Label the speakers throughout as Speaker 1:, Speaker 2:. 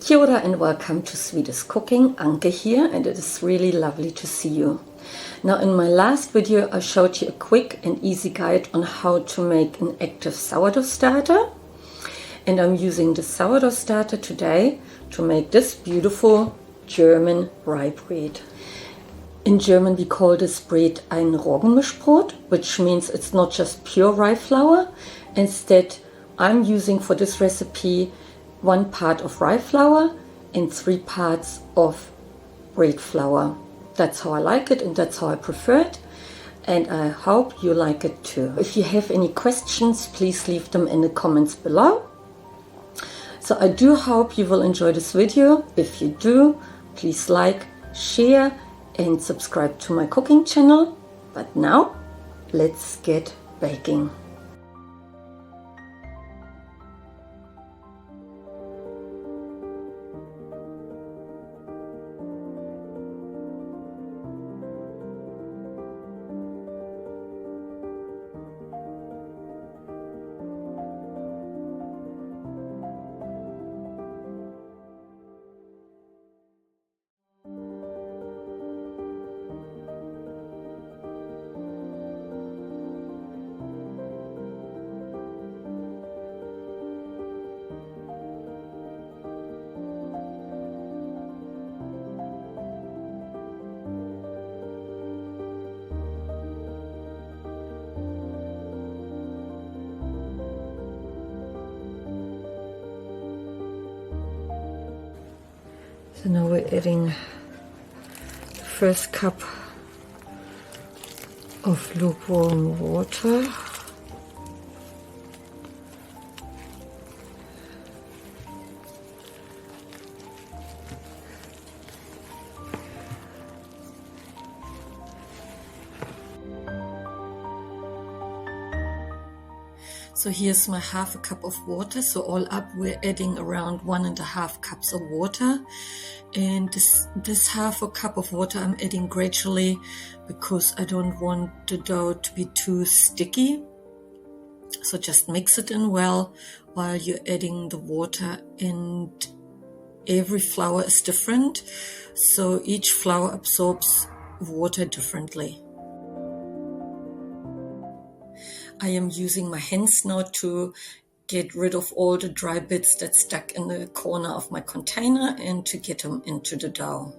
Speaker 1: Kia ora and welcome to Sweetest Cooking. Anke here, and it is really lovely to see you. Now, in my last video I showed you a quick and easy guide on how to make an active sourdough starter, and I'm using the sourdough starter today to make this beautiful German rye bread. In German we call this bread ein Roggenmischbrot, which means it's not just pure rye flour. Instead, I'm using for this recipe 1 part of rye flour and 3 parts of bread flour. That's how I like it and that's how I prefer it, and I hope you like it too. If you have any questions, please leave them in the comments below. So I do hope you will enjoy this video. If you do, please like, share and subscribe to my cooking channel. But now, let's get baking. So now we're adding the first cup of lukewarm water. So here's my half a cup of water. So all up we're adding around 1.5 cups of water. And this half a cup of water I'm adding gradually because I don't want the dough to be too sticky. So just mix it in well while you're adding the water, and every flour is different. So each flour absorbs water differently. I am using my hands now to get rid of all the dry bits that stuck in the corner of my container and to get them into the dough.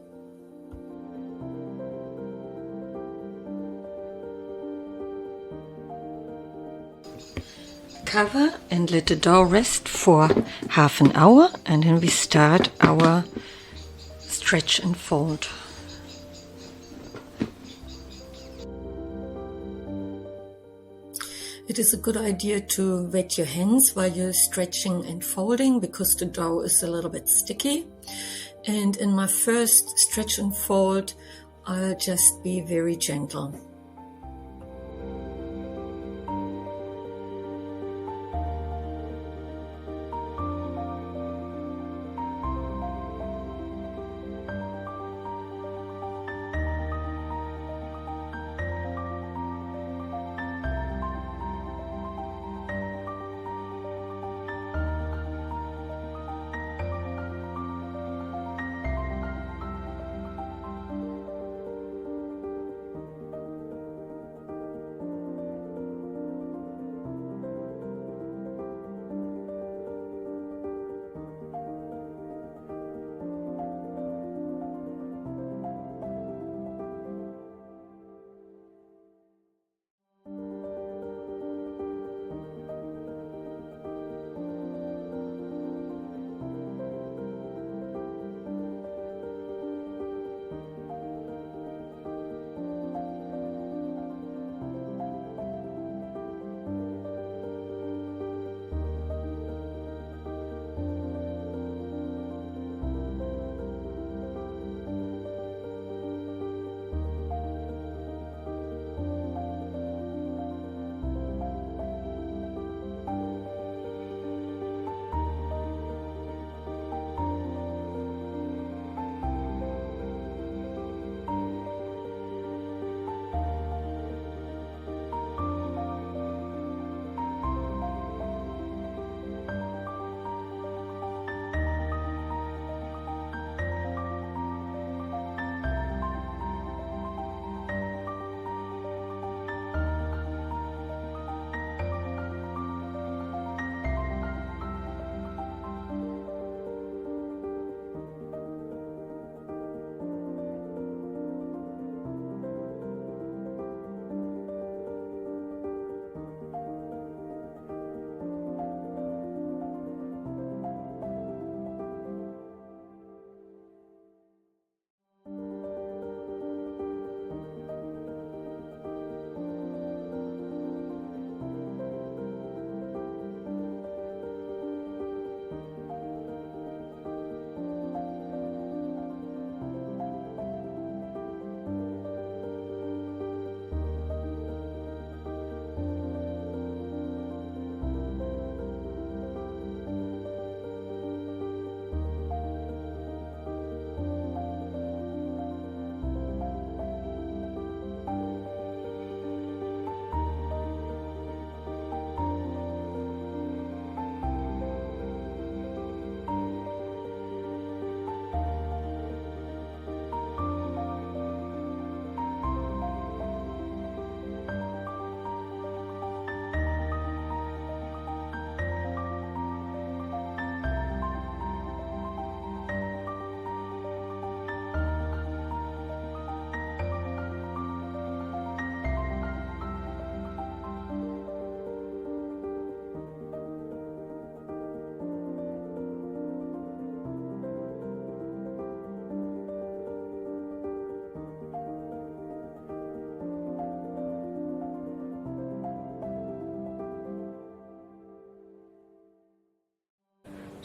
Speaker 1: Cover and let the dough rest for half an hour, and then we start our stretch and fold. It is a good idea to wet your hands while you're stretching and folding because the dough is a little bit sticky. And in my first stretch and fold, I'll just be very gentle.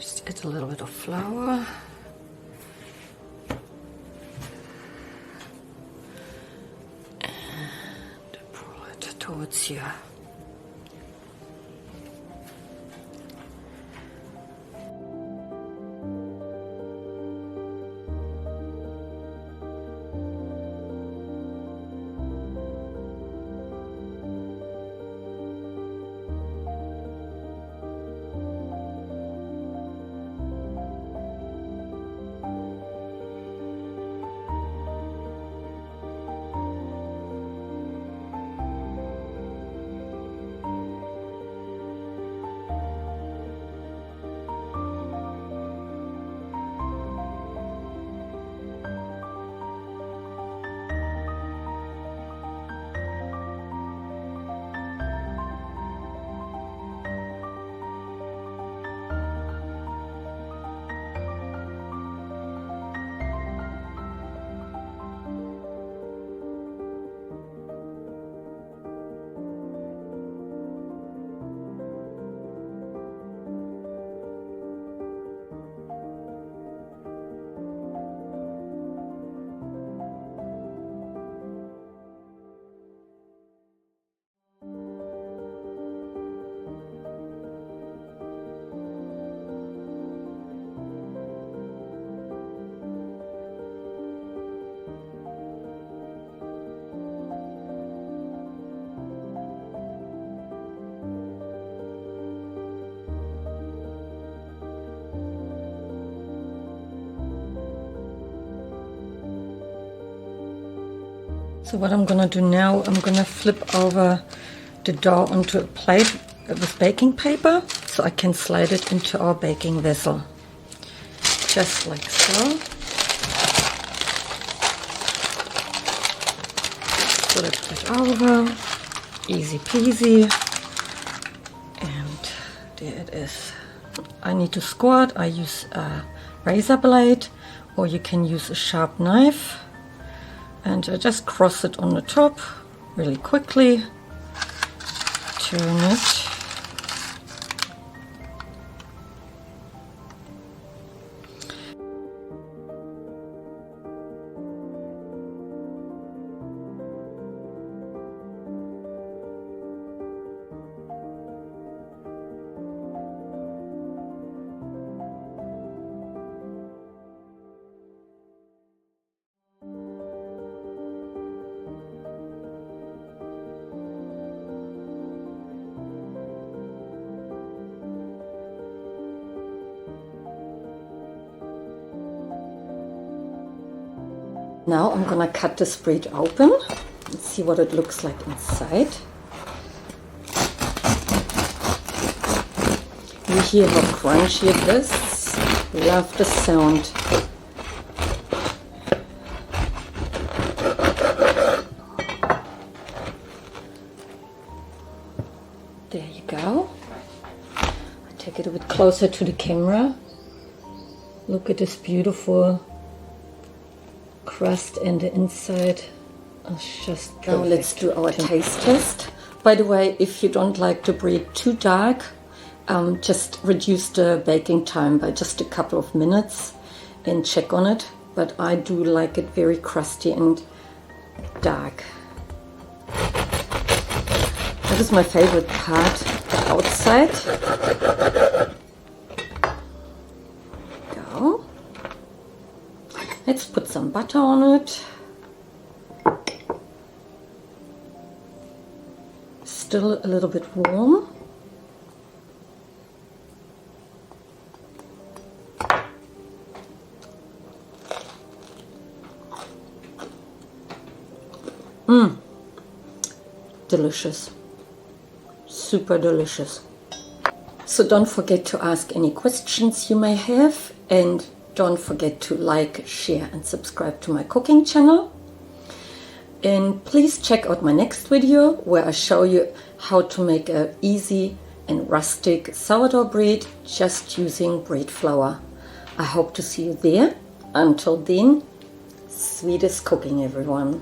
Speaker 1: Just add a little bit of flour. And pull it towards you. So what I'm gonna do now, I'm gonna flip over the dough onto a plate with baking paper so I can slide it into our baking vessel. Just like so. Put it right over. Easy peasy. And there it is. I need to score it. I use a razor blade, or you can use a sharp knife. And I just cross it on the top really quickly, turn it, Now I'm gonna cut this bread open and see what it looks like inside. You hear how crunchy it is. Love the sound. There you go. I take it a bit closer to the camera. Look at this beautiful crust, and the inside is just perfect. Now let's do our taste test. By the way, if you don't like the bread too dark, just reduce the baking time by just a couple of minutes and check on it. But I do like it very crusty and dark. That is my favorite part, the outside. Go. Let's put some butter on it. Still a little bit warm. Delicious. Super delicious. So don't forget to ask any questions you may have, and don't forget to like, share and subscribe to my cooking channel. And please check out my next video where I show you how to make an easy and rustic sourdough bread just using bread flour. I hope to see you there. Until then, sweetest cooking, everyone.